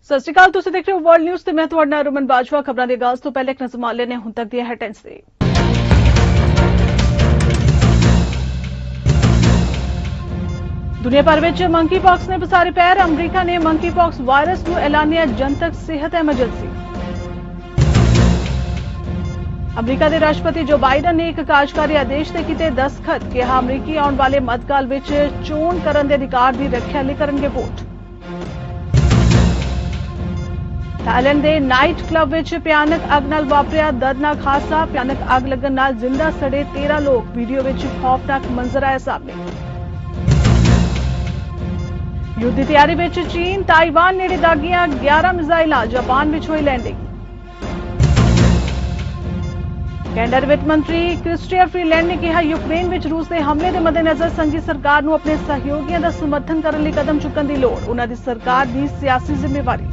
ਸਤਿ ਸ਼੍ਰੀ ਅਕਾਲ, ਤੁਸੀਂ ਦੇਖ ਰਹੇ ਹੋ ਵਰਲਡ ਨਿਊਜ਼ ਤੇ ਮੈਂ ਤੁਹਾਡਾ ਨਾਲ ਰਮਨ ਬਾਜਵਾ। ਖਬਰਾਂ ਦੇ ਆਗਾਜ਼ ਤੋਂ ਪਹਿਲੇ ਇੱਕ ਨਜ਼ਰ ਮਾਰ ਲੈਣੇ ਹੁਣ ਤੱਕ ਦੀਆਂ ਹੈਡਲਾਈਨਸ ਤੇ। ਦੁਨੀਆ ਭਰ ਵਿੱਚ ਮੰਕੀ ਪੌਕਸ ਨੇ ਪਸਾਰੇ ਪੈਰ। ਅਮਰੀਕਾ ਨੇ ਮੰਕੀ ਪੌਕਸ ਵਾਇਰਸ ਨੂੰ ਐਲਾਨਿਆ ਜਨਤਕ ਸਿਹਤ ਐਮਰਜੈਂਸੀ। ਅਮਰੀਕਾ ਦੇ ਰਾਸ਼ਟਰਪਤੀ ਜੋ ਬਾਈਡਨ ਨੇ ਇੱਕ ਕਾਰਜਕਾਰੀ ਆਦੇਸ਼ ਤੇ ਕੀਤੇ ਦਸਤਖਤ। ਕਿਹਾ ਅਮਰੀਕੀ ਆਉਣ ਵਾਲੇ ਮੱਧਕਾਲ ਵਿੱਚ ਚੋਣ ਕਰਨ ਦੇ ਅਧਿਕਾਰ ਦੀ ਰੱਖਿਆ ਲਈ ਕਰਨਗੇ ਵੋਟ। ਥਾਈਲੈਂਡ ਦੇ ਨਾਈਟ ਕਲੱਬ ਵਿੱਚ ਭਿਆਨਕ ਅੱਗ ਨਾਲ ਵਾਪਰਿਆ ਦਰਦਨਾਕ ਹਾਦਸਾ। ਭਿਆਨਕ ਅੱਗ ਲੱਗਣ ਨਾਲ ਜ਼ਿੰਦਾ ਸੜੇ 13 ਲੋਕ। ਵੀਡੀਓ ਵਿੱਚ ਖੌਫਨਾਕ ਮੰਜ਼ਰ ਆਇਆ ਸਾਹਮਣੇ। ਯੁੱਧ ਦੀ ਤਿਆਰੀ ਵਿੱਚ ਚੀਨ। ਤਾਈਵਾਨ ਨੇੜੇ ਦਾਗੀਆਂ 11 ਮਿਜ਼ਾਈਲਾਂ। ਜਾਪਾਨ ਵਿੱਚ ਹੋਈ ਲੈਂਡਿੰਗ। ਕੈਨੇਡਾ ਦੇ ਵਿੱਤ ਮੰਤਰੀ ਕ੍ਰਿਸਟੀਆ ਫਰੀਲੈਂਡ ਨੇ ਕਿਹਾ ਯੂਕਰੇਨ ਵਿੱਚ ਰੂਸ ਦੇ ਹਮਲੇ ਦੇ ਮੱਦੇਨਜ਼ਰ ਸੰਘੀ ਸਰਕਾਰ ਨੂੰ ਆਪਣੇ ਸਹਿਯੋਗੀਆਂ ਦਾ ਸਮਰਥਨ ਕਰਨ ਲਈ ਕਦਮ ਚੁੱਕਣ ਦੀ ਲੋੜ। ਉਨ੍ਹਾਂ ਦੀ ਸਰਕਾਰ ਦੀ ਸਿਆਸੀ ਜ਼ਿੰਮੇਵਾਰੀ।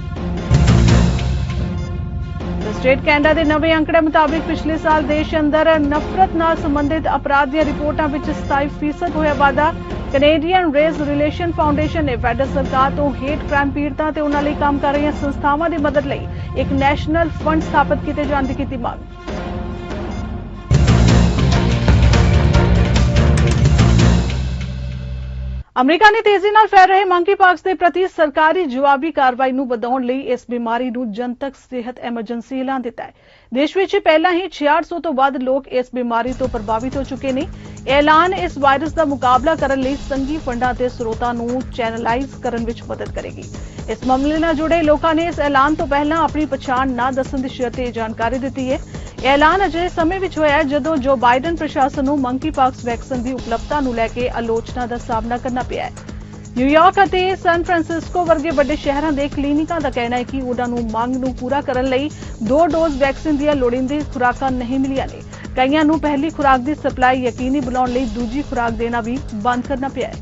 ਸਟੇਟ ਕੈਨੇਡਾ ਦੇ ਨਵੇਂ ਅੰਕੜੇ ਮੁਤਾਬਿਕ ਪਿਛਲੇ ਸਾਲ ਦੇਸ਼ ਅੰਦਰ ਨਫ਼ਰਤ ਨਾਲ ਸੰਬੰਧਿਤ ਅਪਰਾਧ ਦੀਆਂ ਰਿਪੋਰਟਾਂ ਵਿੱਚ 27% ਹੋਇਆ ਵਾਧਾ। ਕੈਨੇਡੀਅਨ ਰੇਸ ਰਿਲੇਸ਼ਨ ਫਾਊਂਡੇਸ਼ਨ ਨੇ ਫੈਡਰਲ ਸਰਕਾਰ ਤੋਂ ਹੇਟ ਕ੍ਰਾਈਮ ਪੀੜਤਾਂ ਤੇ ਉਨ੍ਹਾਂ ਲਈ ਕੰਮ ਕਰ ਰਹੀਆਂ ਸੰਸਥਾਵਾਂ ਦੀ ਮਦਦ ਲਈ ਇੱਕ ਨੈਸ਼ਨਲ ਫੰਡ ਸਥਾਪਿਤ ਕੀਤੇ ਜਾਣ ਦੀ ਕੀਤੀ ਮੰਗ। ਅਮਰੀਕਾ ਨੇ ਤੇਜ਼ੀ ਨਾਲ ਫੈਲ ਰਹੇ ਮੰਕੀ ਪੌਕਸ ਦੇ ਪ੍ਰਤੀ ਸਰਕਾਰੀ ਜਵਾਬੀ ਕਾਰਵਾਈ ਨੂੰ ਵਧਾਉਣ ਲਈ ਇਸ ਬਿਮਾਰੀ ਨੂੰ ਜਨਤਕ ਸਿਹਤ ਐਮਰਜੈਂਸੀ ਐਲਾਨ ਦਿੱਤਾ ਹੈ। ਦੇਸ਼ ਵਿੱਚ ਪਹਿਲਾਂ ਹੀ 6600 ਤੋਂ ਵੱਧ ਲੋਕ ਇਸ ਬਿਮਾਰੀ ਤੋਂ ਪ੍ਰਭਾਵਿਤ ਹੋ ਚੁੱਕੇ ਨੇ। ਇਹ ਐਲਾਨ ਇਸ ਵਾਇਰਸ ਦਾ ਮੁਕਾਬਲਾ ਕਰਨ ਲਈ ਸੰਘੀ ਫੰਡਾਂ ਤੇ ਸਰੋਤਾਂ ਨੂੰ ਚੈਨਲਾਈਜ਼ ਕਰਨ ਵਿੱਚ ਮਦਦ ਕਰੇਗੀ। ਇਸ ਮਾਮਲੇ ਨਾਲ ਜੁੜੇ ਲੋਕਾਂ ਨੇ ਇਸ ਐਲਾਨ ਤੋਂ ਪਹਿਲਾਂ ਆਪਣੀ ਪਛਾਣ ਨਾ ਦੱਸਣ ਦੀ ਸ਼ਰਤ ਤੇ ਜਾਣਕਾਰੀ ਦਿੱਤੀ ਹੈ। ਇਹ ਐਲਾਨ ਅਜਿਹੇ ਸਮੇਂ ਵਿੱਚ ਹੋਇਆ ਜਦੋਂ ਜੋ ਬਾਈਡਨ ਪ੍ਰਸ਼ਾਸਨ ਨੂੰ ਮੰਕੀ ਪੌਕਸ ਵੈਕਸੀਨ ਦੀ ਉਪਲਬਧਤਾ ਨੂੰ ਲੈ ਕੇ ਆਲੋਚਨਾ ਦਾ ਸਾਹਮਣਾ ਕਰਨਾ ਪਿਆ ਹੈ। ਨਿਊਯਾਰਕ ਅਤੇ ਸੈਨ ਫਰਾਂਸਿਸਕੋ ਵਰਗੇ ਵੱਡੇ ਸ਼ਹਿਰਾਂ ਦੇ ਕਲੀਨਿਕਾਂ ਦਾ ਕਹਿਣਾ ਹੈ ਕਿ ਉਨ੍ਹਾਂ ਨੂੰ ਮੰਗ ਨੂੰ ਪੂਰਾ ਕਰਨ ਲਈ 2 ਡੋਜ਼ ਵੈਕਸੀਨ ਦੀਆਂ ਲੋੜੀਂਦੀ ਖੁਰਾਕਾਂ ਨਹੀਂ ਮਿਲੀਆਂ ਨੇ। ਕਈਆਂ ਨੂੰ ਪਹਿਲੀ ਖੁਰਾਕ ਦੀ ਸਪਲਾਈ ਯਕੀਨੀ ਬਣਾਉਣ ਲਈ ਦੂਜੀ ਖੁਰਾਕ ਦੇਣਾ ਵੀ ਬੰਦ ਕਰਨਾ ਪਿਆ ਹੈ।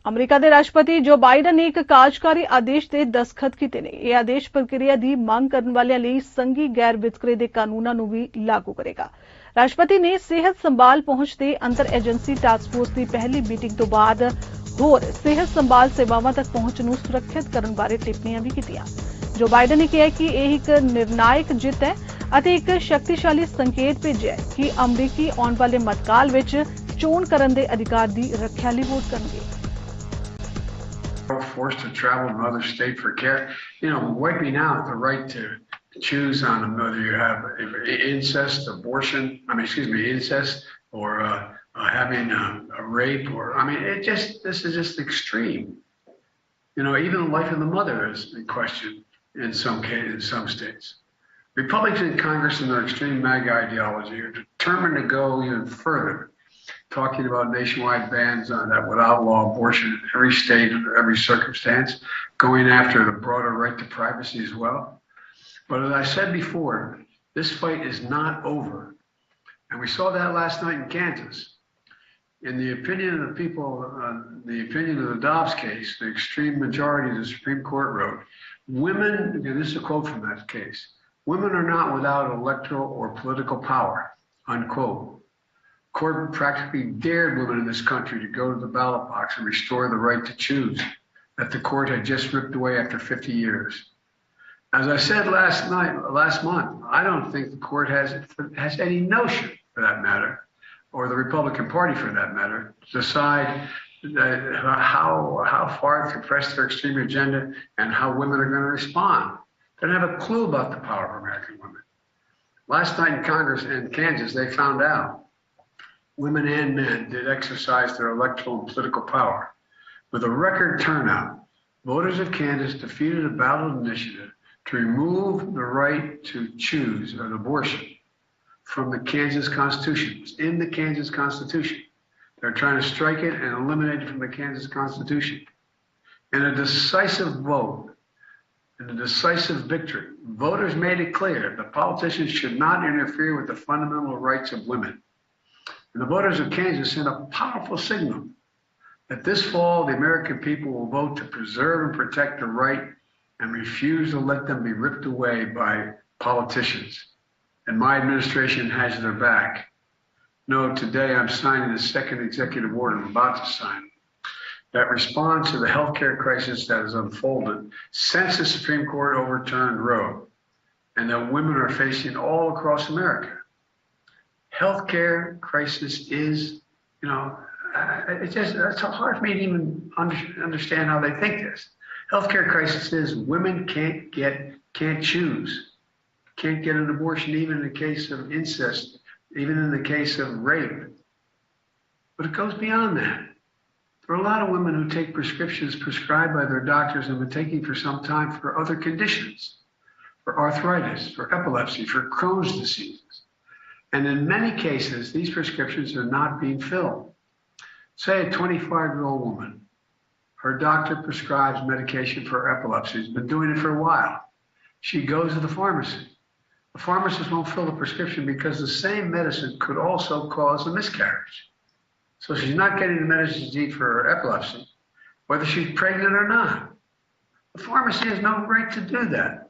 ਅਮਰੀਕਾ ਦੇ ਰਾਸ਼ਟਰਪਤੀ ਜੋ ਬਾਈਡਨ ਨੇ ਇੱਕ ਕਾਰਜਕਾਰੀ ਆਦੇਸ਼ ਤੇ ਦਸਤਖਤ ਕੀਤੇ ਨੇ। ਇਹ ਆਦੇਸ਼ ਪ੍ਰਕਿਰਿਆ ਦੀ ਮੰਗ ਕਰਨ ਵਾਲਿਆਂ ਲਈ ਸੰਘੀ ਗੈਰ ਵਿਤਕਰੇ ਦੇ ਕਾਨੂੰਨਾਂ ਨੂੰ ਵੀ ਲਾਗੂ ਕਰੇਗਾ। ਰਾਸ਼ਟਰਪਤੀ ਨੇ ਸਿਹਤ ਸੰਭਾਲ ਪਹੁੰਚ ਤੇ ਅੰਤਰ ਏਜੰਸੀ ਟਾਸਕ ਫੋਰਸ ਦੀ ਪਹਿਲੀ ਮੀਟਿੰਗ ਤੋਂ ਬਾਅਦ ਹੋਰ ਸਿਹਤ ਸੰਭਾਲ ਸੇਵਾਵਾਂ ਤੱਕ ਪਹੁੰਚ ਨੂੰ ਸੁਰੱਖਿਅਤ ਕਰਨ ਬਾਰੇ ਟਿੱਪਣੀਆਂ ਵੀ ਕੀਤੀਆਂ। ਜੋ ਬਾਈਡਨ ਨੇ ਕਿਹਾ ਕਿ ਇਹ ਇੱਕ ਨਿਰਣਾਇਕ ਜਿੱਤ ਹੈ ਅਤੇ ਇੱਕ ਸ਼ਕਤੀਸ਼ਾਲੀ ਸੰਕੇਤ ਭੇਜਿਆ ਹੈ ਕਿ ਅਮਰੀਕੀ ਆਉਣ ਵਾਲੇ ਮੱਧਕਾਲ ਵਿੱਚ ਚੋਣ ਕਰਨ ਦੇ ਅਧਿਕਾਰ ਦੀ ਰੱਖਿਆ ਲਈ ਵੋਟ ਕਰਨਗੇ। Forced to travel to another state for care, wiping out the right to choose on whether you have incest, incest, or having a rape, or this is just extreme. Even the life of the mother is in question in some cases, in some states. Republicans in Congress and their extreme MAGA ideology are determined to go even further, talking about nationwide bans that would outlaw abortion in every state under every circumstance, going after the broader right to privacy as well. But as I said before, this fight is not over. And we saw that last night in Kansas. In the opinion of the people, the opinion of the Dobbs case, the extreme majority of the Supreme Court wrote, women, and this is a quote from that case, women are not without electoral or political power, unquote. Court practically dared women in this country to go to the ballot box and restore the right to choose that the court had just ripped away after 50 years. As I said last month, I don't think the court has any notion, for that matter, or the Republican Party for that matter, to decide how far to compress their extreme agenda and how women are going to respond. They don't have a clue about the power of American women. Last night in Congress in Kansas, they found out women and men did exercise their electoral and political power. With a record turnout, voters of Kansas defeated a ballot initiative to remove the right to choose an abortion from the Kansas Constitution. It's in the Kansas Constitution. They're trying to strike it and eliminate it from the Kansas Constitution. In a decisive vote, in a decisive victory. Voters made it clear that politicians should not interfere with the fundamental rights of women. And the voters of Kansas sent a powerful signal that this fall the American people will vote to preserve and protect the right and refuse to let them be ripped away by politicians. And my administration has their back. No, today I'm signing the second executive order I'm about to sign that responds to the healthcare crisis that has unfolded since the Supreme Court overturned Roe and that women are facing all across America. Healthcare crisis is, it's hard for me to even understand how they think this. Healthcare crisis is women can't choose, can't get an abortion even in the case of incest, even in the case of rape. But it goes beyond that. There are a lot of women who take prescriptions prescribed by their doctors and have been taking for some time for other conditions, for arthritis, for epilepsy, for Crohn's diseases. And in many cases, these prescriptions are not being filled. Say a 25-year-old woman, her doctor prescribes medication for epilepsy, has been doing it for a while. She goes to the pharmacy. The pharmacist won't fill the prescription because the same medicine could also cause a miscarriage. So she's not getting the medicine she needs for her epilepsy, whether she's pregnant or not. The pharmacy has no right to do that.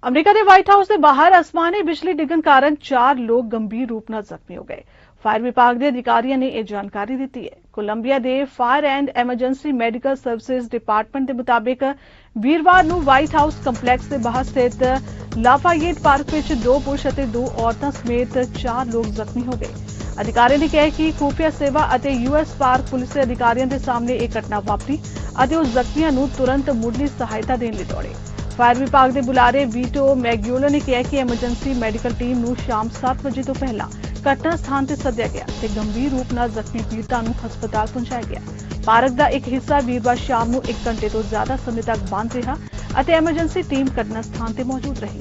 America के white house के बाहर आसमानी बिजली डिगन कारण 4 लोग गंभीर रूप ਨਾਲ ਜ਼ਖਮੀ ਹੋ ਗਏ। फायर विभाग के अधिकारियों ने यह जानकारी दी है। कोलंबिया के fire and emergency medical services department के मुताबिक वीरवार ਨੂੰ व्हाइट हाउस कंपलैक्स के बाहर स्थित लाफायेट पार्क में 2 पुरुष और 2 औरतां समेत 4 लोग जख्मी हो गए। अधिकारी ने कहा कि खुफिया सेवा और यूएस पार्क पुलिस के अधिकारियों के सामने एक घटना वापरी और उस जख्मियों को तुरंत मुढ़ली सहायता देने लिए दौड़े। फायर विभाग के बुलारे वीटो मैग्यूलो ने कहा कि एमरजेंसी मैडिकल टीम को शाम 7 बजे तो पहला घटना स्थान से सद्या गया ते गंभीर रूप ਨਾਲ ਜ਼ਖਮੀ ਪੀੜਤਾਂ ਨੂੰ ਹਸਪਤਾਲ ਪਹੁੰਚਾਇਆ ਗਿਆ। ਪਾਰਕ ਦਾ ਇੱਕ ਹਿੱਸਾ ਵੀਰਵਾਰ ਸ਼ਾਮ ਨੂੰ 1 ਘੰਟੇ ਤੋਂ ਜ਼ਿਆਦਾ ਸਮੇਂ ਤੱਕ ਬੰਦ ਰਿਹਾ ਅਤੇ ਐਮਰਜੈਂਸੀ ਟੀਮ ਘਟਨਾ ਸਥਾਨ ਤੇ ਮੌਜੂਦ ਰਹੀ।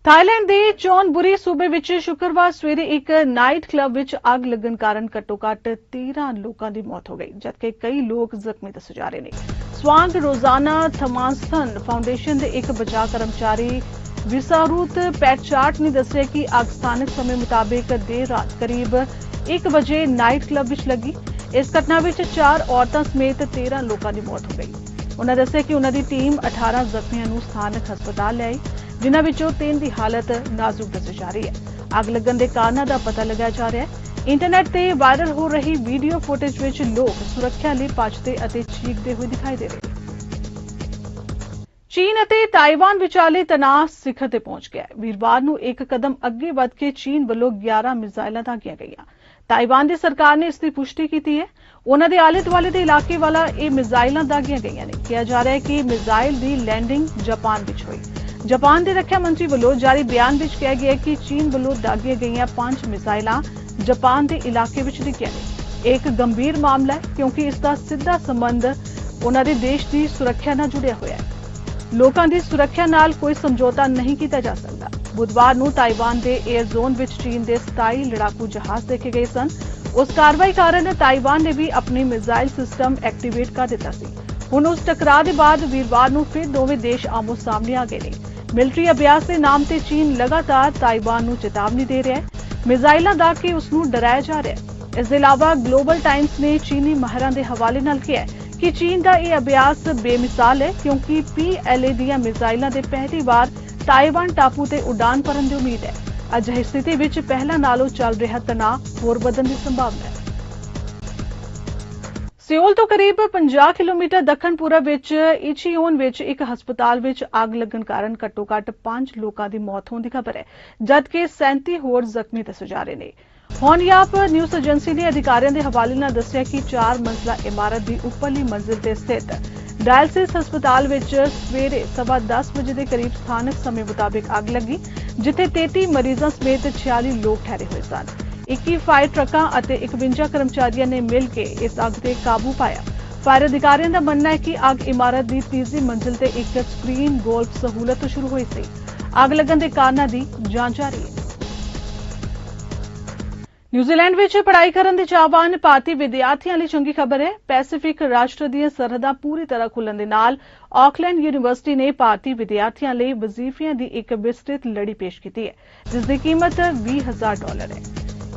थाईलैंड के चौनबुरी सूबे विच शुक्रवार सवेरे एक नाइट क्लब विच अग लगन कारण घट्टो-घट्ट 13 लोगों की मौत हो गई जबकि कई लोग जख्मी दसे जा रहे हैं। स्वांग रोजाना थमांस्थन फाउंडेशन के एक बचाव कर्मचारी विसारूत पैटचार्ट ने दस्सिया कि अग स्थानक समय मुताबिक देर रात करीब 1 बजे नाइट क्लब विच लगी। इस घटना विच 4 औरतां समेत 13 लोगों की मौत हो गई। उन्होंने दस्सिया कि उन्होंने टीम 18 जख्मियों को स्थानक हस्पताल ले आई जिन्हां विचों 3 की हालत नाजुक दसी जा रही है। अग लगन के कारणों का पता लगाया जा रहा है। इंटरनेट से वायरल हो रही वीडियो फुटेज विच लोग सुरक्षा लिए भजते और चीखते हुए दिखाई दे रहे। चीन और ताइवान विचाले तनाव सिखर ते पहुंच गया। वीरवार को एक कदम अगे वध के चीन वालों 11 मिसाइलां दागियां गईयां। ताइवान की सरकार ने इसकी पुष्टि की है। उन्होंने दे आले दुआले के इलाके वाला ये मिसाइलां दागियां गईयां ने। कहा जा रहा है कि मिसाइल की लैंडिंग जापान विच हुई। जापान के रक्षा मंत्री वालों जारी बयान विच कहा गया कि चीन वालों दागियां गईयां 5 मिसाइलां जापान के इलाके विच डिगियां ने। एक गंभीर मामला है क्योंकि इसका सीधा संबंध उन्होंने देश की सुरक्षा नाल जुड़िया हुआ है। लोगों की सुरक्षा नाल कोई समझौता नहीं किया जा सकता। बुधवार को ताइवान के एयर जोन विच चीन के 27 लड़ाकू जहाज देखे गए सन। उस कार्रवाई कारण ताइवान ने भी अपनी मिसाइल सिस्टम एक्टिवेट कर दिता सी। हुण उस टकराव के बाद वीरवार को फिर दोवें देश आमो सामने आ गए हैं। मिलिट्री अभ्यास के नाम से चीन लगातार ताइवान को चेतावनी दे रहा है। मिसाइलां दाग के उसनूं डराया जा रहा है। इसके अलावा ग्लोबल टाइम्स ने चीनी माहिरां के हवाले नाल कहा है कि चीन का यह अभ्यास बेमिसाल है क्योंकि PLA दीयां मिसाइलां दे पहली बार ताइवान टापू ते उड़ान भरन दी उम्मीद है। अजिही स्थिति विच पहला नालों चल रहा तनाव होर वधन की संभावना है। सियोल तो करीब 50 किलोमीटर दक्षिण पूरब विच इचियोन विच एक हस्पताल विच अग लगन कारण घट्टो-घट्ट 5 लोगों की मौत होने की खबर है जबकि 37 होर जख्मी दसे जा रहे हैं। होनयाप न्यूज़ एजेंसी ने अधिकारियों के हवाले नाल दस्सिया कि 4 मंजिला इमारत की उपरली मंजिल से स्थित डायलिसिस हस्पताल विच सवेरे 10:15 बजे के करीब स्थानक समय मुताबिक अग लगी जिथे 33 मरीजों समेत 46 लोग ठहरे हुए सन। 21 फायर ट्रकों और 51 कर्मचारियों ने मिलकर इस अग से काबू पाया। फायर अधिकारियों का मनना है कि अग इमारत की 3री मंजिल से एक स्क्रीन गोल्फ सहूलत तो शुरू हुई सी। अग लगन के कारणों की जांच जारी है। न्यूजीलैंड ਵਿੱਚ ਪੜ੍ਹਾਈ ਕਰਨ ਦੇ ਚਾਹਵਾਨ ਭਾਰਤੀ ਵਿਦਿਆਰਥੀਆਂ ਲਈ ਚੰਗੀ ਖਬਰ ਹੈ। ਪੈਸੀਫਿਕ ਰਾਸ਼ਟਰ ਦੀਆਂ ਸਰਹੱਦਾਂ ਪੂਰੀ ਤਰ੍ਹਾਂ ਖੁੱਲਣ ਦੇ ਨਾਲ ਆਕਲੈਂਡ ਯੂਨੀਵਰਸਿਟੀ ਨੇ ਭਾਰਤੀ ਵਿਦਿਆਰਥੀਆਂ ਲਈ ਵਜ਼ੀਫਿਆਂ ਦੀ ਇੱਕ ਵਿਸਤ੍ਰਿਤ ਲੜੀ ਪੇਸ਼ ਕੀਤੀ ਹੈ, ਜਿਸ ਦੀ ਕੀਮਤ $20,000 ਹੈ।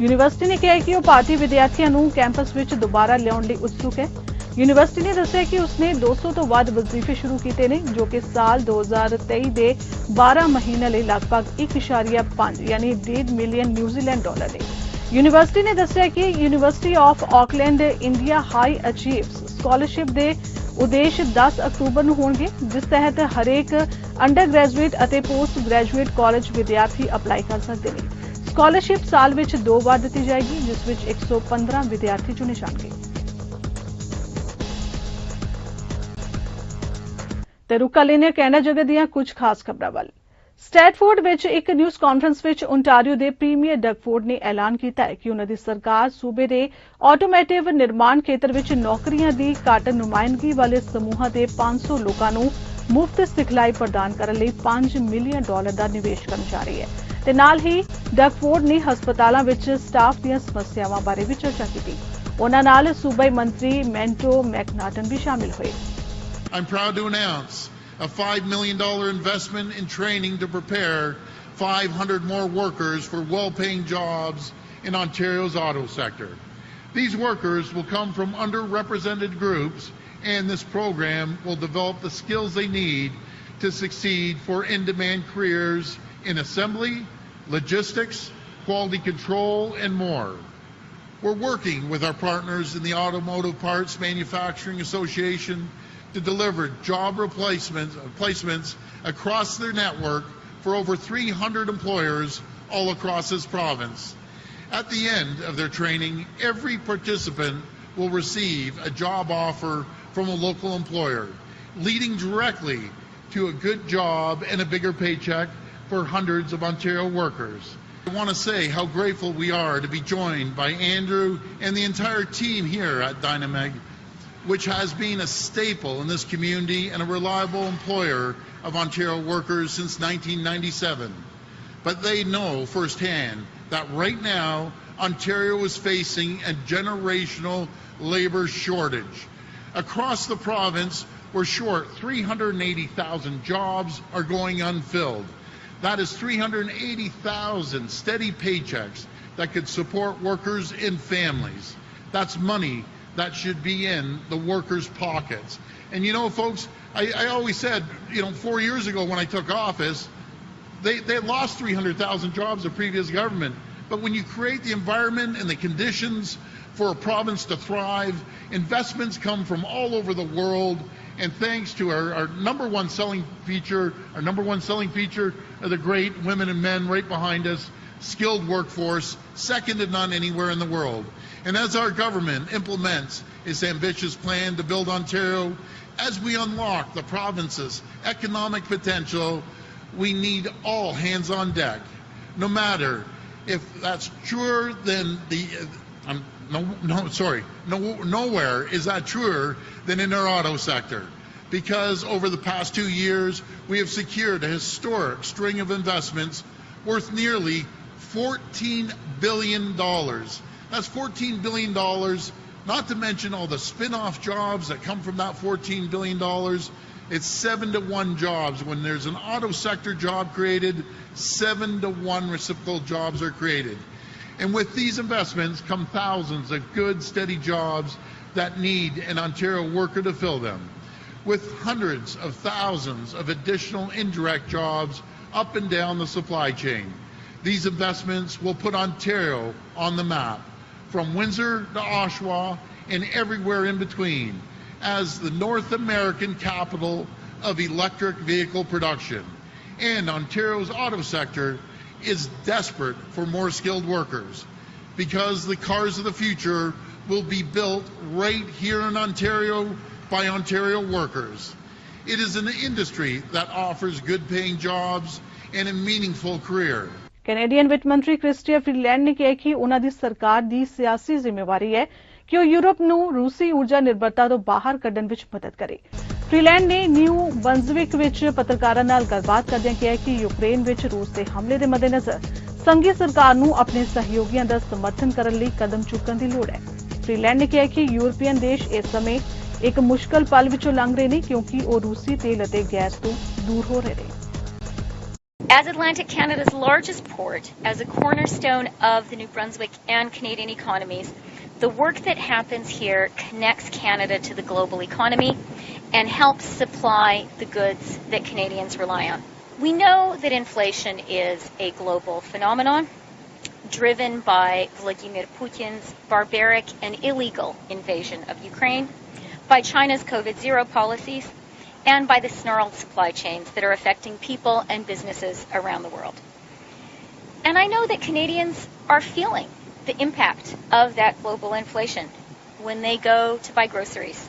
ਯੂਨੀਵਰਸਿਟੀ ਨੇ ਕਿਹਾ ਕਿ ਉਹ ਭਾਰਤੀ ਵਿਦਿਆਰਥੀਆਂ ਨੂੰ ਕੈਂਪਸ ਵਿੱਚ ਦੁਬਾਰਾ ਲਿਆਉਣ ਲਈ ਉਤਸੁਕ ਹੈ। ਯੂਨੀਵਰਸਿਟੀ ਨੇ ਦੱਸਿਆ ਕਿ ਉਸਨੇ 200 ਤੋਂ ਵੱਧ ਵਜ਼ੀਫੇ ਸ਼ੁਰੂ ਕੀਤੇ ਨੇ, ਜੋ ਕਿ ਸਾਲ 2023 ਦੇ 12 ਮਹੀਨਿਆਂ ਲਈ ਲਗਭਗ 1.5 ਯਾਨੀ $1.5 ਮਿਲੀਅਨ ਨਿਊਜ਼ੀਲੈਂਡ ਡਾਲਰ ਨੇ। यूनिवर्सिटी ने दस्सिया कि university of Auckland India high achieves scholarship के उद्देश्य 10 अक्तूबर ਨੂੰ ਹੋਣਗੇ, ਜਿਸ ਤਹਿਤ ਹਰੇਕ ਅੰਡਰ ਗ੍ਰੈਜੂਏਟ ਅਤੇ ਪੋਸਟ ਗ੍ਰੈਜੂਏਟ ਕਾਲਜ ਵਿਦਿਆਰਥੀ ਅਪਲਾਈ ਕਰ ਸਕਦੇ ਨੇ। ਸਕਾਲਰਸ਼ਿਪ ਸਾਲ ਵਿੱਚ 2 ਵਾਰ ਦਿੱਤੀ ਜਾਏਗੀ, ਜਿਸ ਵਿੱਚ 115 ਵਿਦਿਆਰਥੀ ਚੁਣੇ ਜਾਣਗੇ। ਤੇ ਰੁਕਾ ਲੈਣੇ ਕੈਨੇਡਾ ਜਗਤ ਦੀਆਂ ਕੁਝ ਖਾਸ ਖਬਰਾਂ ਵੱਲ। ਸਟੈਟਫੋਰਡ ਵਿੱਚ ਇੱਕ ਨਿਊਜ਼ ਕਾਨਫਰੰਸ ਵਿੱਚ ਓਨਟਾਰੀਓ ਦੇ ਪ੍ਰੀਮੀਅਰ ਡਗਫੋਰਡ ਨੇ ਐਲਾਨ ਕੀਤਾ ਹੈ ਕਿ ਉਹਨਾਂ ਦੀ ਸਰਕਾਰ ਸੂਬੇ ਦੇ ਆਟੋਮੋਟਿਵ ਨਿਰਮਾਣ ਖੇਤਰ ਵਿੱਚ ਨੌਕਰੀਆਂ ਦੀ ਘੱਟ ਨੁਮਾਇੰਦਗੀ ਵਾਲੇ ਸਮੂਹਾਂ ਦੇ 500 ਲੋਕਾਂ ਨੂੰ ਮੁਫਤ ਸਿਖਲਾਈ ਪ੍ਰਦਾਨ ਕਰਨ ਲਈ $5 ਮਿਲੀਅਨ ਦਾ ਨਿਵੇਸ਼ ਕਰਨ ਜਾ ਰਹੀ ਹੈ। ਤੇ ਨਾਲ ਹੀ ਡਗਫੋਰਡ ਨੇ ਹਸਪਤਾਲਾਂ ਵਿੱਚ ਸਟਾਫ ਦੀਆਂ ਸਮੱਸਿਆਵਾਂ ਬਾਰੇ ਵੀ ਚਰਚਾ ਕੀਤੀ। ਉਹਨਾਂ ਨਾਲ ਸੂਬਾਈ ਮੰਤਰੀ ਮੈਂਟੋ ਮੈਕਨਾਟਨ ਵੀ ਸ਼ਾਮਿਲ ਹੋਏ। I'm proud to announce a $5 million investment in training to prepare 500 more workers for well-paying jobs in Ontario's auto sector. These workers will come from underrepresented groups, and this program will develop the skills they need to succeed for in-demand careers in assembly, logistics, quality control, and more. We're working with our partners in the Automotive Parts Manufacturing Association to deliver job placements across their network for over 300 employers all across this province. At the end of their training, every participant will receive a job offer from a local employer, leading directly to a good job and a bigger paycheck for hundreds of Ontario workers. I want to say how grateful we are to be joined by Andrew and the entire team here at Dynameg, which has been a staple in this community and a reliable employer of Ontario workers since 1997. But they know firsthand that right now, Ontario is facing a generational labour shortage. Across the province, we're short 380,000 jobs are going unfilled. That is 380,000 steady paychecks that could support workers and families. That's money that should be in the workers' pockets. And you know, folks, I always said, 4 years ago when I took office, they lost 300,000 jobs, the previous government. But when you create the environment and the conditions for a province to thrive, investments come from all over the world. And thanks to our number one selling feature are the great women and men right behind us, skilled workforce, second to none anywhere in the world. And as our government implements its ambitious plan to build Ontario, as we unlock the province's economic potential, we need all hands on deck. No matter if that's truer than nowhere is that truer than in our auto sector. Because over the past 2 years, we have secured a historic string of investments worth nearly $14 billion. That's $14 billion, not to mention all the spin-off jobs that come from that $14 billion. It's 7 to 1 jobs. When there's an auto sector job created, 7 to 1 reciprocal jobs are created. And with these investments come thousands of good, steady jobs that need an Ontario worker to fill them. With hundreds of thousands of additional indirect jobs up and down the supply chain. These investments will put Ontario on the map, from Windsor to Oshawa and everywhere in between, as the North American capital of electric vehicle production. And Ontario's auto sector is desperate for more skilled workers, because the cars of the future will be built right here in Ontario by Ontario workers. It is an industry that offers good paying jobs and a meaningful career. Canadian ਵਿੱਤ ਮੰਤਰੀ Christy Freeland ਨੇ ਕਿਹਾ ਕਿ ਉਹਨਾਂ ਦੀ ਸਰਕਾਰ ਦੀ ਸਿਆਸੀ ਜ਼ਿੰਮੇਵਾਰੀ ਹੈ ਕਿ ਉਹ ਯੂਰਪ ਨੂੰ ਰੂਸੀ ਊਰਜਾ ਨਿਰਭਰਤਾ ਤੋਂ ਬਾਹਰ ਕੱਢਣ ਵਿੱਚ ਮਦਦ ਕਰੇ। ਫਰੀਲੈਂਡ ਨੇ ਨਿਊ ਬਨਜ਼ਵਿਕ ਵਿੱਚ ਪੱਤਰਕਾਰਾਂ ਨਾਲ ਗੱਲਬਾਤ ਕਰਦਿਆਂ ਕਿਹਾ ਕਿ ਯੂਕਰੇਨ ਵਿੱਚ ਰੂਸ ਦੇ ਹਮਲੇ ਦੇ ਮੱਦੇਨਜ਼ਰ ਸੰਘੀ ਸਰਕਾਰ ਨੂੰ ਆਪਣੇ ਸਹਿਯੋਗੀਆਂ ਦਾ ਸਮਰਥਨ ਕਰਨ ਲਈ ਕਦਮ ਚੁੱਕਣ ਦੀ ਲੋੜ ਹੈ। ਫ੍ਰੀਲੈਂਡ ਨੇ ਕਿਹਾ ਕਿ ਯੂਰਪੀਅਨ ਦੇਸ਼ ਇਸ ਸਮੇਂ ਇੱਕ ਮੁਸ਼ਕਲ ਪਲ ਵਿੱਚੋਂ ਲੰਘ ਰਹੇ ਨੇ ਕਿਉਂਕਿ ਉਹ ਰੂਸੀ ਤੇਲ ਅਤੇ ਗੈਸ ਤੋਂ ਦੂਰ ਹੋ ਰਹੇ ਨੇ। As Atlantic Canada's largest port, as a cornerstone of the New Brunswick and Canadian economies, the work that happens here connects Canada to the global economy and helps supply the goods that Canadians rely on. We know that inflation is a global phenomenon driven by Vladimir Putin's barbaric and illegal invasion of Ukraine, by China's COVID-0 policies, and by the snarled supply chains that are affecting people and businesses around the world. And I know that Canadians are feeling the impact of that global inflation when they go to buy groceries.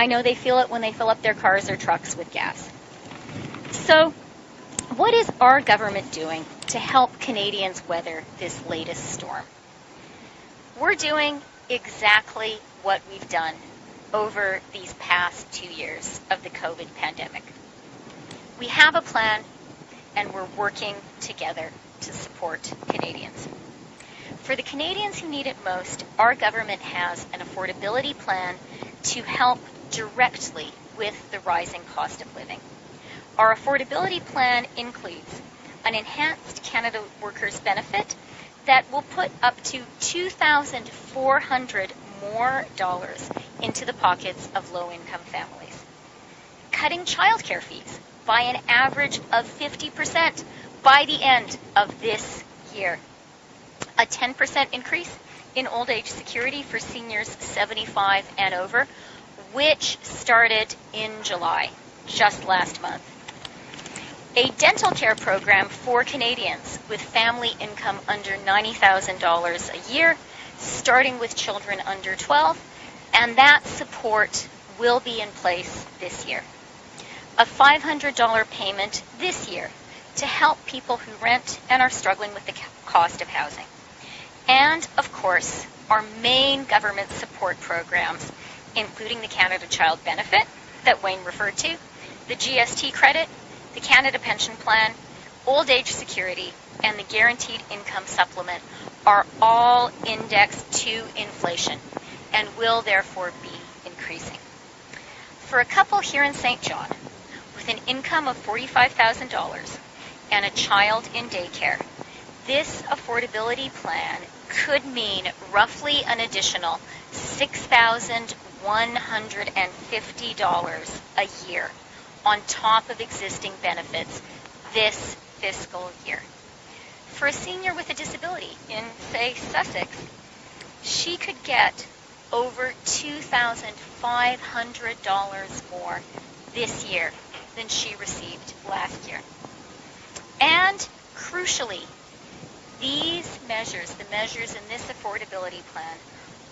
I know they feel it when they fill up their cars or trucks with gas. So, what is our government doing to help Canadians weather this latest storm? We're doing exactly what we've done over these past 2 years of the COVID pandemic. We have a plan and we're working together to support Canadians. For the Canadians who need it most, our government has an affordability plan to help directly with the rising cost of living. Our affordability plan includes an enhanced Canada Workers Benefit that will put up to $2,400 more dollars into the pockets of low-income families. Cutting childcare fees by an average of 50% by the end of this year. A 10% increase in old age security for seniors 75 and over, which started in July, just last month. A dental care program for Canadians with family income under $90,000 a year, starting with children under 12, and that support will be in place this year. A $500 payment this year to help people who rent and are struggling with the cost of housing. And, of course, our main government support programs, including the Canada Child Benefit that Wayne referred to, the GST credit, the Canada Pension Plan, Old Age Security, and the Guaranteed Income Supplement are all indexed to inflation and will therefore be increasing. For a couple here in St. John with an income of $45,000 and a child in daycare, this affordability plan could mean roughly an additional $6,150 a year on top of existing benefits this fiscal year. For a senior with a disability in, say, Sussex, she could get over $2,500 more this year than she received last year. And crucially, these measures, the measures in this affordability plan,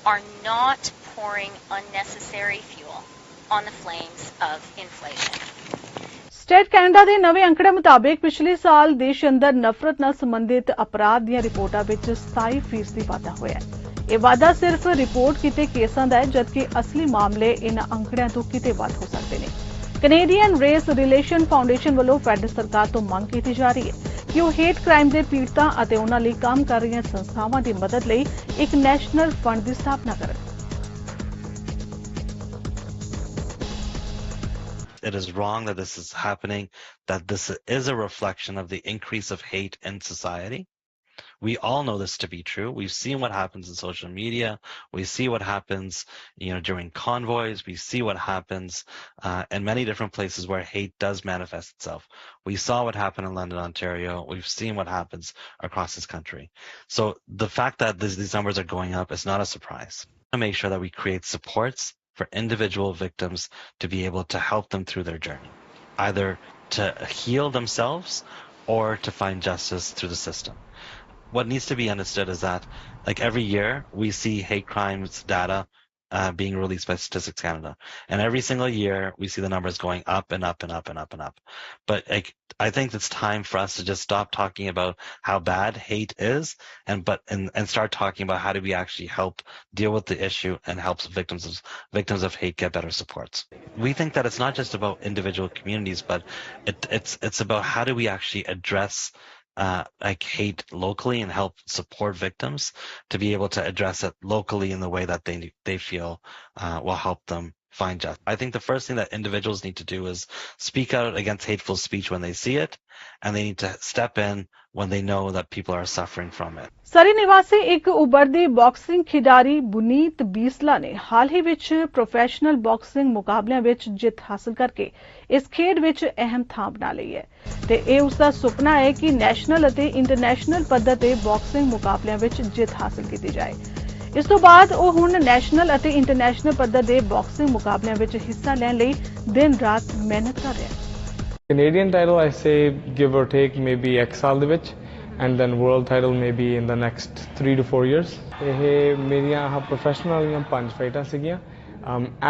are not pouring unnecessary fuel on the flames of inflation. State Canada ਦੇ ਨਵੇਂ ਅੰਕੜੇ ਮੁਤਾਬਿਕ ਪਿਛਲੇ ਸਾਲ ਦੇਸ਼ ਅੰਦਰ ਨਫ਼ਰਤ ਨਾਲ ਸੰਬੰਧਿਤ ਅਪਰਾਧ ਦੀਆਂ ਰਿਪੋਰਟਾਂ ਵਿੱਚ 27% ਵਾਧਾ ਹੋਇਆ ਹੈ। ਇਹ ਵਾਧਾ ਸਿਰਫ ਰਿਪੋਰਟ ਕੀਤੇ ਕੇਸਾਂ ਦਾ ਹੈ, ਜਦਕਿ ਅਸਲੀ ਮਾਮਲੇ ਇਨ੍ਹਾਂ ਅੰਕੜਿਆਂ ਤੋਂ ਕਿਤੇ ਵੱਧ ਹੋ ਸਕਦੇ ਨੇ। ਕੈਨੇਡੀਅਨ ਰੇਸ ਰਿਲੇਸ਼ਨ ਫਾਊਂਡੇਸ਼ਨ ਵੱਲੋਂ ਫੈਡਰਲ ਸਰਕਾਰ ਤੋਂ ਮੰਗ ਕੀਤੀ ਜਾ ਰਹੀ ਹੈ ਕਿ ਉਹ ਹੇਟ ਕ੍ਰਾਈਮ ਦੇ ਪੀੜਤਾਂ ਅਤੇ ਉਹਨਾਂ ਲਈ ਕੰਮ ਕਰ ਰਹੀਆਂ ਸੰਸਥਾਵਾਂ ਦੀ ਮਦਦ ਲਈ ਇੱਕ ਨੈਸ਼ਨਲ ਫੰਡ ਦੀ ਸਥਾਪਨਾ ਕਰਨ। It is wrong that this is happening, that this is a reflection of the increase of hate in society. We all know this to be true. We've seen what happens in social media. We see what happens, during convoys. We see what happens in many different places where hate does manifest itself. We saw what happened in London, Ontario. We've seen what happens across this country. So the fact that these numbers are going up is not a surprise. We want to make sure that we create supports for individual victims to be able to help them through their journey, either to heal themselves or to find justice through the system. What needs to be understood is that, like, every year we see hate crimes data being released by Statistics Canada. And every single year, we see the numbers going up and up and up and up and up. But I think it's time for us to just stop talking about how bad hate is and start talking about how do we actually help deal with the issue and help victims of hate get better supports. We think that it's not just about individual communities, but it's about how do we actually address like hate locally and help support victims to be able to address it locally in the way that they feel will help them find justice. I think the first thing that individuals need to do is speak out against hateful speech when they see it, and they need to step in when they know that people are suffering from it. ਸਰੀ ਨਿਵਾਸੀ ਇੱਕ ਉਭਰਦੀ boxing ਖਿਡਾਰੀ ਬੁਨੀਤ ਬੀਸਲਾ ਨੇ ਹਾਲ ਹੀ ਵਿੱਚ professional boxing ਮੁਕਾਬਲਿਆਂ ਵਿੱਚ ਜਿੱਤ ਹਾਸਲ ਕਰਕੇ ਇਸ ਖੇਡ ਵਿੱਚ ਅਹਿਮ ਥਾਂ ਬਣਾ ਲਈ ਹੈ ਤੇ ਇਹ ਉਸ ਦਾ ਸੁਪਨਾ ਹੈ ਕਿ ਨੈਸ਼ਨਲ ਅਤੇ ਇੰਟਰਨੈਸ਼ਨਲ ਪੱਧਰ ਤੇ ਬਾਕਸਿੰਗ ਮੁਕਾਬਲਿਆਂ ਵਿੱਚ ਜਿੱਤ ਹਾਸਲ ਕੀਤੀ ਜਾਏ। ਇਸ ਤੋਂ ਬਾਅਦ ਉਹ ਹੁਣ ਨੈਸ਼ਨਲ ਅਤੇ ਇੰਟਰਨੈਸ਼ਨਲ ਪੱਧਰ ਦੇ ਬਾਕਸਿੰਗ ਮੁਕਾਬਲਿਆਂ ਵਿੱਚ ਹਿੱਸਾ ਲੈਣ ਲਈ ਦਿਨ ਰਾਤ ਮਿਹਨਤ ਕਰ ਰਿਹਾ ਹੈ। Canadian title, I say give or take maybe X ਸਾਲ ਦੇ ਵਿੱਚ, and then world title maybe in the next 3 to 4 years. ਇਹ ਮੇਰੀਆਂ ਪ੍ਰੋਫੈਸ਼ਨਲ ਵਾਲੀਆਂ 5 ਫਾਈਟਾਂ ਸੀਗੀਆਂ।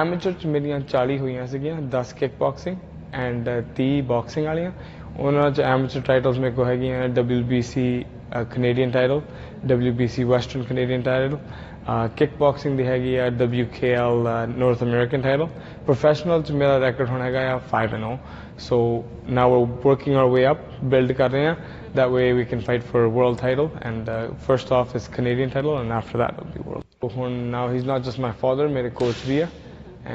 ਐਮੇਚਰ ਚ ਮੇਰੀਆਂ 40 ਹੋਈਆਂ ਸੀਗੀਆਂ, 10 ਕਿਕ ਬਾਕਸਿੰਗ ਐਂਡ 30 ਬਾਕਸਿੰਗ ਵਾਲੀਆਂ। ਉਹਨਾਂ ਚ ਐਮੇਚਰ ਟਾਈਟਲਸ ਮੇਰੇ ਕੋਲ ਹੈਗੀਆਂ WBC Canadian title, WBC western Canadian title, ਕਿਕ boxing ਦੀ ਹੈਗੀ ਆ WKL north American title. Professional ਚ ਮੇਰਾ ਰੈਕੋਰਡ ਹੁਣ ਹੈਗਾ ਆ 5-0. So now we're working our way up, build kar rahe hain, that way we can fight for a world title, and first off is Canadian title, and after that it'll be world. So now he's not just my father, mere coach bhi hai,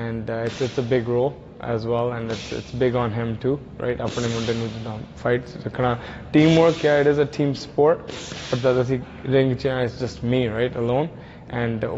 and it's a big role as well, and it's big on him too, right? Apne munde nu fights rakhna, teamwork, yeah, it is a team sport, but the other ring cha is just me, right, alone, and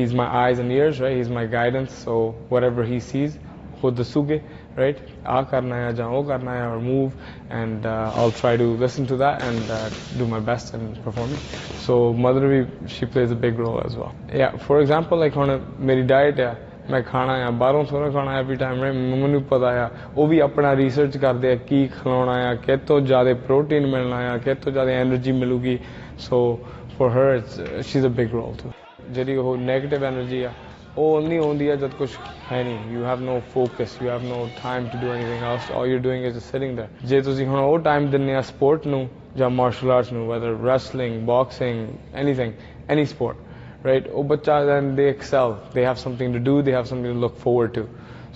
he's my eyes and ears, right? He's my guidance, so whatever he sees khud dasuge, right? Aa karna hai ja wo karna hai, or move, and I'll try to listen to that and do my best in performing. So mother bhi, she plays a big role as well. Yeah, for example, like ਹੁਣ ਮੇਰੀ diet ਹੈ, ਮੈਂ ਖਾਣਾ ਆ ਬਾਹਰੋਂ ਥੋੜਾ ਖਾਣਾ every time, ਮੈਨੂੰ ਪਤਾ ਆ ਉਹ ਵੀ ਆਪਣਾ ਰਿਸਰਚ ਕਰਦੇ ਆ ਕੀ ਖਿਲਾਉਣਾ ਆ, ਕਿਤੋਂ ਜ਼ਿਆਦਾ ਪ੍ਰੋਟੀਨ ਮਿਲਣਾ ਆ, ਕਿਤੋਂ ਜ਼ਿਆਦਾ ਐਨਰਜੀ ਮਿਲੂਗੀ। ਸੋ for her she's a big role too. ਜਿਹੜੀ ਉਹ ਨੈਗੇਟਿਵ ਐਨਰਜੀ ਆ ਉਹ ਨਹੀਂ ਆਉਂਦੀ ਆ ਜਦ ਕੁਝ ਹੈ ਨਹੀਂ, you have no focus, you have no time to do anything else, all you're doing is just sitting there. ਜੇ ਤੁਸੀਂ ਹੁਣ ਉਹ ਟਾਈਮ ਦਿੰਦੇ ਆ ਸਪੋਰਟ ਨੂੰ ਜਾਂ ਮਾਰਸ਼ਲ ਆਰਟਸ ਨੂੰ, whether wrestling, boxing, anything, any sport, right? ਉਹ ਬੱਚਾ then they excel, they have something to do, they have something to look forward to.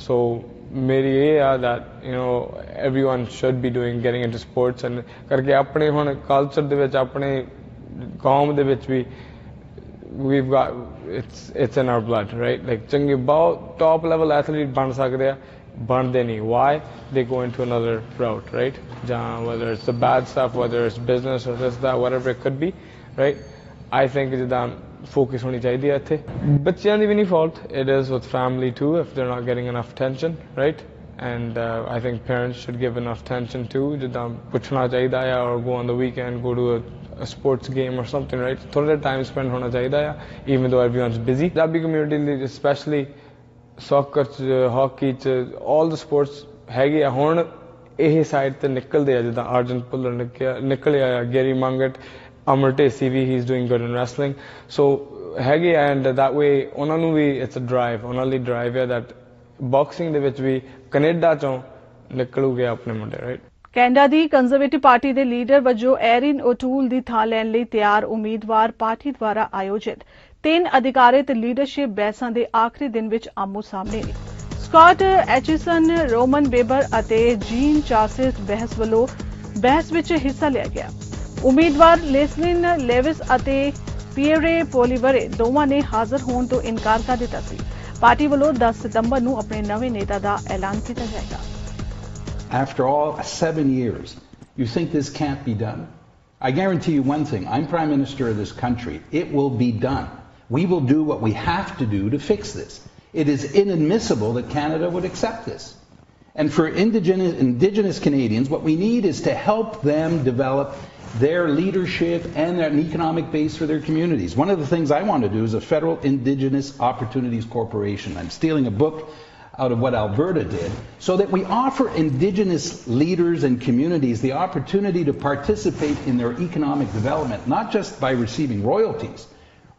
So ਮੇਰੀ ਇਹ ਆ that everyone should be getting into sports, and ਕਰਕੇ ਆਪਣੇ ਹੁਣ culture ਦੇ ਵਿੱਚ ਆਪਣੇ ਕੌਮ ਦੇ ਵਿੱਚ ਵੀ we've got it's in our blood, right? Like ਚੰਗੇ ਬਹੁਤ top level athlete ਬਣ ਸਕਦੇ ਆ, ਬਣਦੇ ਨਹੀਂ. Why? They go into another route, right? ਜਾਂ whether it's the bad stuff, whether it's business or this, that, whatever it could be, right? I think ਜਿੱਦਾਂ focus ਹੋਣੀ ਚਾਹੀਦੀ ਹੈ ਇੱਥੇ। ਬੱਚਿਆਂ ਦੀ ਵੀ ਨਹੀਂ fault, it is with family too if they're not getting enough attention, right? And I think parents should give enough attention too, ਜਿੱਦਾਂ ਪੁੱਛਣਾ ਚਾਹੀਦਾ ਆ, or go on the weekend, go to a sports game or something, right? ਥੋੜਾ time spend ਹੋਣਾ ਚਾਹੀਦਾ ਆ, even though everyone's busy. Punjabi community ਲਈ especially soccer ਚ, hockey ਚ, all the sports ਹੈਗੇ ਆ ਹੁਣ ਇਹ ਸਾਈਡ ਤੇ ਨਿਕਲਦੇ ਆ, ਜਿੱਦਾਂ ਅਰਜਨ ਭੁੱਲਰ ਨਿਕਲਿਆ ਆ, Garry Mangat, Amar Dhesi we he's doing good in wrestling. So ਹੈਗੇ ਆ, and that way ਉਹਨਾਂ ਨੂੰ ਵੀ it's a drive, ਉਹਨਾਂ ਲਈ drive ਹੈ that ਬਾਕਸਿੰਗ ਦੇ ਵਿੱਚ ਵੀ ਕੈਨੇਡਾ ਚੋਂ ਨਿਕਲੂਗੇ ਆਪਣੇ ਮੁੰਡੇ, ਰਾਈਟ? ਕੈਨੇਡਾ ਦੀ ਕੰਜ਼ਰਵੇਟਿਵ ਪਾਰਟੀ ਦੇ ਲੀਡਰ ਵਜੋਂ ਐਰਿਨ ਓਟੂਲ ਦੀ ਥਾਂ ਲੈਣ ਲਈ ਤਿਆਰ ਉਮੀਦਵਾਰ ਪਾਰਟੀ ਦੁਆਰਾ ਆਯੋਜਿਤ 3 ਅਧਿਕਾਰਿਤ ਲੀਡਰਸ਼ਿਪ ਬਹਿਸਾਂ ਦੇ ਆਖਰੀ ਦਿਨ ਵਿੱਚ ਆਮੋ ਸਾਹਮਣੇ ਨੇ। ਸਕਾਟ ਐਚਿਸਨ, ਰੋਮਨ ਵੇਬਰ ਅਤੇ ਜੀਨ ਚਾਰਸਿਸ ਬਹਿਸ ਵਿੱਚ ਹਿੱਸਾ ਲਿਆ ਗਿਆ। ਉਮੀਦਵਾਰ ਲੇਸਲਿਨ ਲੇਵਿਸ ਅਤੇ ਪੀਅਰੇ ਪੋਲੀਵਰੇ ਦੋਵਾਂ ਨੇ ਹਾਜ਼ਰ ਹੋਣ ਤੋਂ ਇਨਕਾਰ ਕਰ ਦਿੱਤਾ ਸੀ। ਪਾਰਟੀ ਵੱਲੋਂ 10 ਸਤੰਬਰ ਨੂੰ ਆਪਣੇ ਨਵੇਂ ਨੇਤਾ ਦਾ ਐਲਾਨ ਕੀਤਾ ਜਾਏਗਾ। After all 7 years, you think this can't be done? I guarantee you one thing, I'm Prime Minister of this country. It will be done. We will do what we have to do to fix this. It is inadmissible that Canada would accept this. And for Indigenous Canadians, what we need is to help them develop their leadership and an economic base for their communities. One of the things I want to do is a Federal Indigenous Opportunities Corporation. I'm stealing a book out of what Alberta did, so that we offer Indigenous leaders and communities the opportunity to participate in their economic development, not just by receiving royalties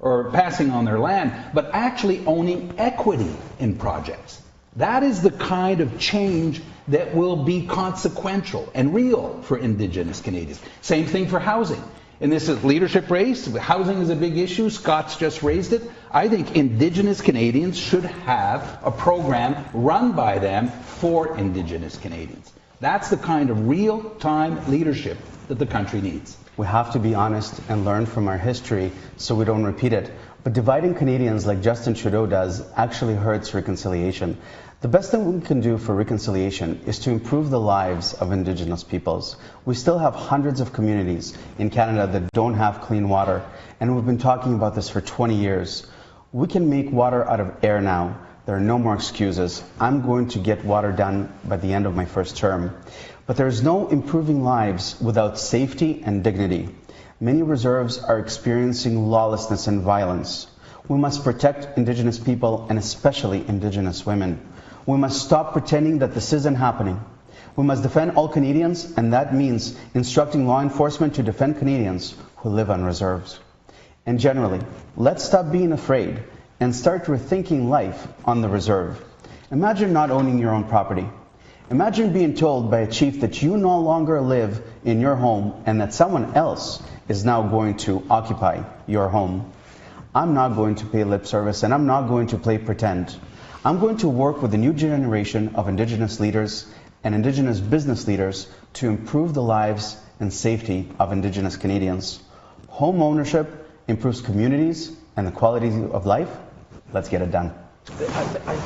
or passing on their land, but actually owning equity in projects. That is the kind of change that will be consequential and real for Indigenous Canadians. Same thing for housing. In this leadership race, housing is a big issue. Scott's just raised it. I think Indigenous Canadians should have a program run by them for Indigenous Canadians. That's the kind of real-time leadership that the country needs. We have to be honest and learn from our history so we don't repeat it. But dividing Canadians like Justin Trudeau does actually hurts reconciliation. The best thing we can do for reconciliation is to improve the lives of Indigenous peoples. We still have hundreds of communities in Canada that don't have clean water, and we've been talking about this for 20 years. We can make water out of air now. There are no more excuses. I'm going to get water done by the end of my first term. But there's no improving lives without safety and dignity. Many reserves are experiencing lawlessness and violence. We must protect Indigenous people and especially Indigenous women. We must stop pretending that this isn't happening. We must defend all Canadians, and that means instructing law enforcement to defend Canadians who live on reserves. And generally, let's stop being afraid and start rethinking life on the reserve. Imagine not owning your own property. Imagine being told by a chief that you no longer live in your home and that someone else is now going to occupy your home. I'm not going to pay lip service, and I'm not going to play pretend. I'm going to work with the new generation of Indigenous leaders and Indigenous business leaders to improve the lives and safety of Indigenous Canadians. Home ownership improves communities and the quality of life. Let's get it done.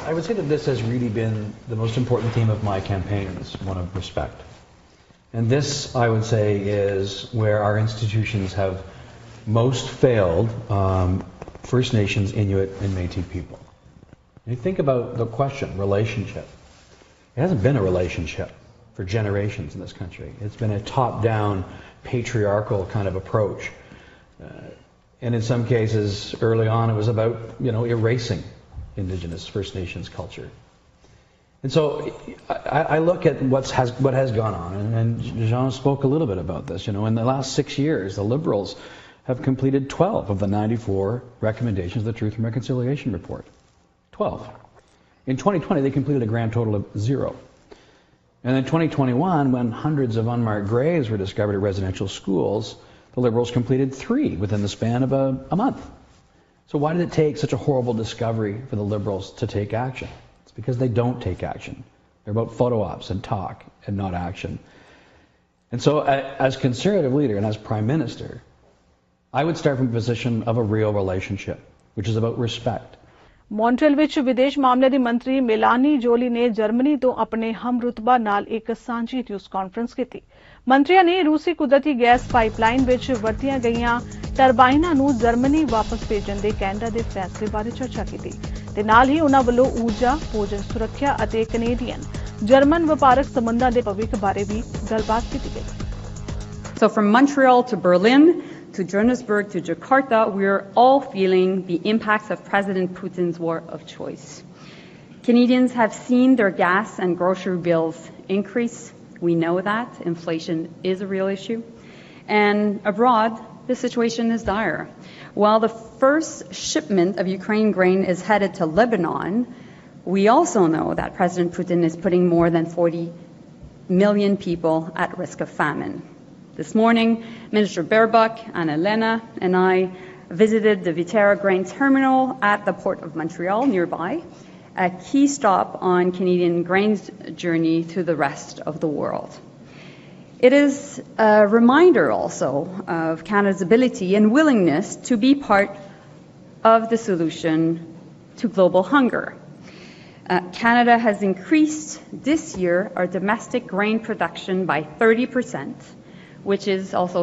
I would say that this has really been the most important theme of my campaign, is one of respect. And this, I would say, is where our institutions have most failed First Nations, Inuit, and Métis people. You think about the question, relationship. It hasn't been a relationship for generations in this country. It's been a top-down, patriarchal kind of approach. And in some cases, early on, it was about, erasing Indigenous First Nations culture. And so I look at what has gone on, and Jean spoke a little bit about this. In the last 6 years, the Liberals have completed 12 of the 94 recommendations of the Truth and Reconciliation Report. 12. In 2020, they completed a grand total of 0. And in 2021, when hundreds of unmarked graves were discovered at residential schools, the Liberals completed 3 within the span of a month. So why did it take such a horrible discovery for the Liberals to take action? It's because they don't take action. They're about photo ops and talk and not action. And so as Conservative leader and as Prime Minister, I would start from a position of a real relationship, which is about respect. Montreal ਵਿੱਚ ਵਿਦੇਸ਼ ਮਾਮਲੇ ਦੀ ਮੰਤਰੀ Melanie Jolie ਨੇ Germany ਤੋਂ ਆਪਣੇ ਹਮਰੁਤਬਾ ਨਾਲ ਇੱਕ ਸਾਂਝੀ ਨਿਊਜ਼ ਕਾਨਫਰੰਸ ਕੀਤੀ। ਮੰਤਰੀਆਂ ਨੇ ਰੂਸੀ ਕੁਦਰਤੀ ਗੈਸ ਪਾਈਪਲਾਈਨ ਵਿੱਚ ਵਰਤੀਆਂ ਗਈਆਂ ਟਰਬਾਈਨਾਂ ਨੂੰ ਜਰਮਨੀ ਵਾਪਸ ਭੇਜਣ ਦੇ ਕੈਨੇਡਾ ਦੇ ਫੈਸਲੇ ਬਾਰੇ ਚਰਚਾ ਕੀਤੀ ਤੇ ਨਾਲ ਹੀ ਉਹਨਾਂ ਵੱਲੋਂ ਊਰਜਾ, ਭੋਜਨ ਸੁਰੱਖਿਆ ਅਤੇ ਕੈਨੇਡੀਅਨ ਜਰਮਨ ਵਪਾਰਕ ਸੰਬੰਧਾਂ ਦੇ ਭਵਿੱਖ ਬਾਰੇ ਵੀ ਗੱਲਬਾਤ ਕੀਤੀ ਗਈ। So from Montreal to Berlin, to Johannesburg, to Jakarta, we're all feeling the impacts of President Putin's war of choice. Canadians have seen their gas and grocery bills increase. We know that. Inflation is a real issue. And abroad, the situation is dire. While the first shipment of Ukraine grain is headed to Lebanon, we also know that President Putin is putting more than 40 million people at risk of famine. This morning, Minister Baerbock and Elena and I visited the Viterra grain terminal at the Port of Montreal nearby, a key stop on Canadian grain's journey to the rest of the world. It is a reminder also of Canada's ability and willingness to be part of the solution to global hunger. Canada has increased this year our domestic grain production by 30%. Which is also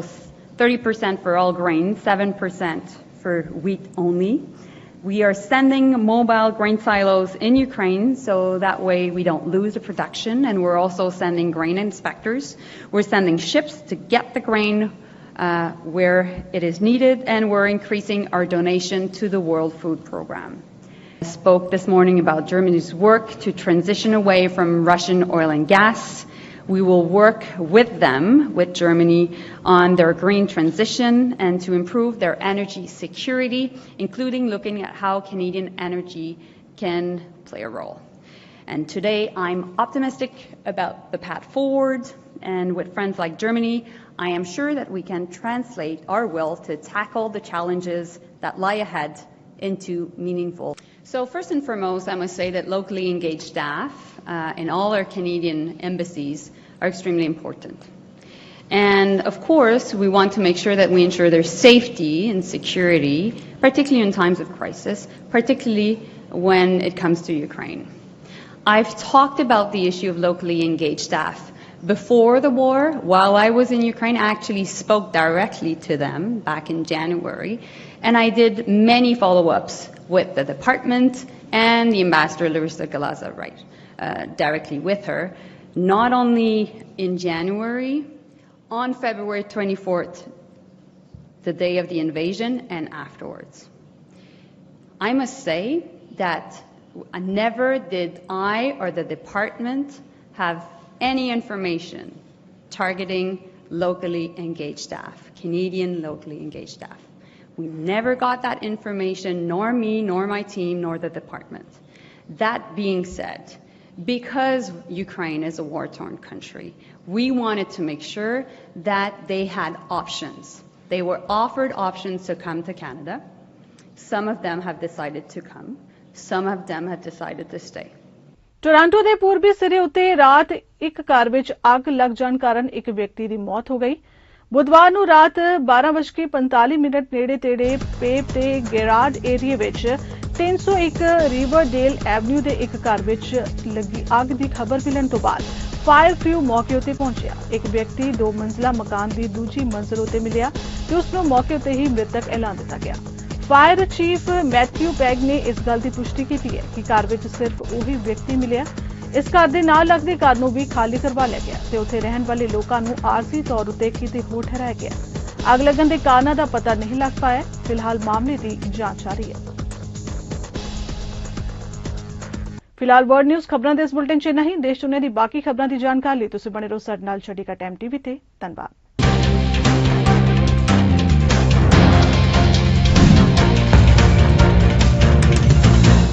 30% for all grain, 7% for wheat only. We are sending mobile grain silos in Ukraine so that way we don't lose the production, and we're also sending grain inspectors. We're sending ships to get the grain where it is needed, and we're increasing our donation to the World Food Program. I spoke this morning about Germany's work to transition away from Russian oil and gas. We will work with them, with Germany, on their green transition and to improve their energy security, including looking at how Canadian energy can play a role. And today I'm optimistic about the path forward, and with friends like Germany, I am sure that we can translate our will to tackle the challenges that lie ahead into meaningful. So first and foremost, I must say that locally engaged staff in all our Canadian embassies are extremely important. And of course, we want to make sure that we ensure their safety and security, particularly in times of crisis, particularly when it comes to Ukraine. I've talked about the issue of locally engaged staff. Before the war, while I was in Ukraine, I actually spoke directly to them back in January, and I did many follow-ups with the department and the ambassador, Larissa Galaza, directly with her, not only in January, on February 24th, the day of the invasion, and afterwards. I must say that never did I or the department have any information targeting locally engaged staff, Canadian locally engaged staff. We never got that information, nor me, nor my team, nor the department. That being said, because Ukraine is a war-torn country, we wanted to make sure that they had options. They were offered options to come to Canada. Some of them have decided to come. Some of them have decided to stay. Toronto ਦੇ ਪੂਰਬੀ ਸਿਰੇ ਉੱਤੇ ਰਾਤ ਇੱਕ ਘਰ ਵਿੱਚ ਅੱਗ ਲੱਗ ਜਾਣ ਕਾਰਨ ਇੱਕ ਵਿਅਕਤੀ ਦੀ ਮੌਤ ਹੋ ਗਈ। ਬੁੱਧਵਾਰ ਨੂੰ ਰਾਤ 12:45 ਨੇੜੇ-ਤੇੜੇ ਪੇਪ ਤੇ ਗੈਰਾਜ ਏਰੀਆ ਵਿੱਚ 301 ਰਿਵਰਡੇਲ ਐਵਨਿਊ ਦੇ ਇੱਕ ਘਰ ਵਿੱਚ ਲੱਗੀ ਅੱਗ ਦੀ ਖਬਰ ਮਿਲਣ ਤੋਂ ਬਾਅਦ ਫਾਇਰ ਕ੍ਰਿਊ ਮੌਕੇ ਉੱਤੇ ਪਹੁੰਚਿਆ। ਇੱਕ ਵਿਅਕਤੀ 2 ਮੰਜ਼ਲਾ ਮਕਾਨ ਦੀ ਦੂਜੀ ਮੰਜ਼ਲ ਉੱਤੇ ਮਿਲਿਆ ਤੇ ਉਸ ਨੂੰ ਮੌਕੇ ਉੱਤੇ ਹੀ ਮ੍ਰਿਤਕ ਐਲਾਨ ਦਿੱਤਾ ਗਿਆ। फायर चीफ मैथ्यू पैग ने इस गल की पुष्टि की है कि घर में सिर्फ उही व्यक्ति मिले। इस घर के नाल लगते घर नूं भी खाली करवा लिया गया ते उत्थे रहन वाले लोगों नूं आरजी तौर उत्ते किते होर ठहराया गया। अग लगन के कारणों का पता नहीं लग पाया। फिलहाल मामले की जांच जारी है। फिलहाल वर्ल्ड न्यूज़ खबरों के इस बुलेटिन च नहीं। देश दुनिया की बाकी खबरों की जानकारी तुसीं बने रहो साडे नाल। चढ़ी का टाइम टीवी ते धन्यवाद।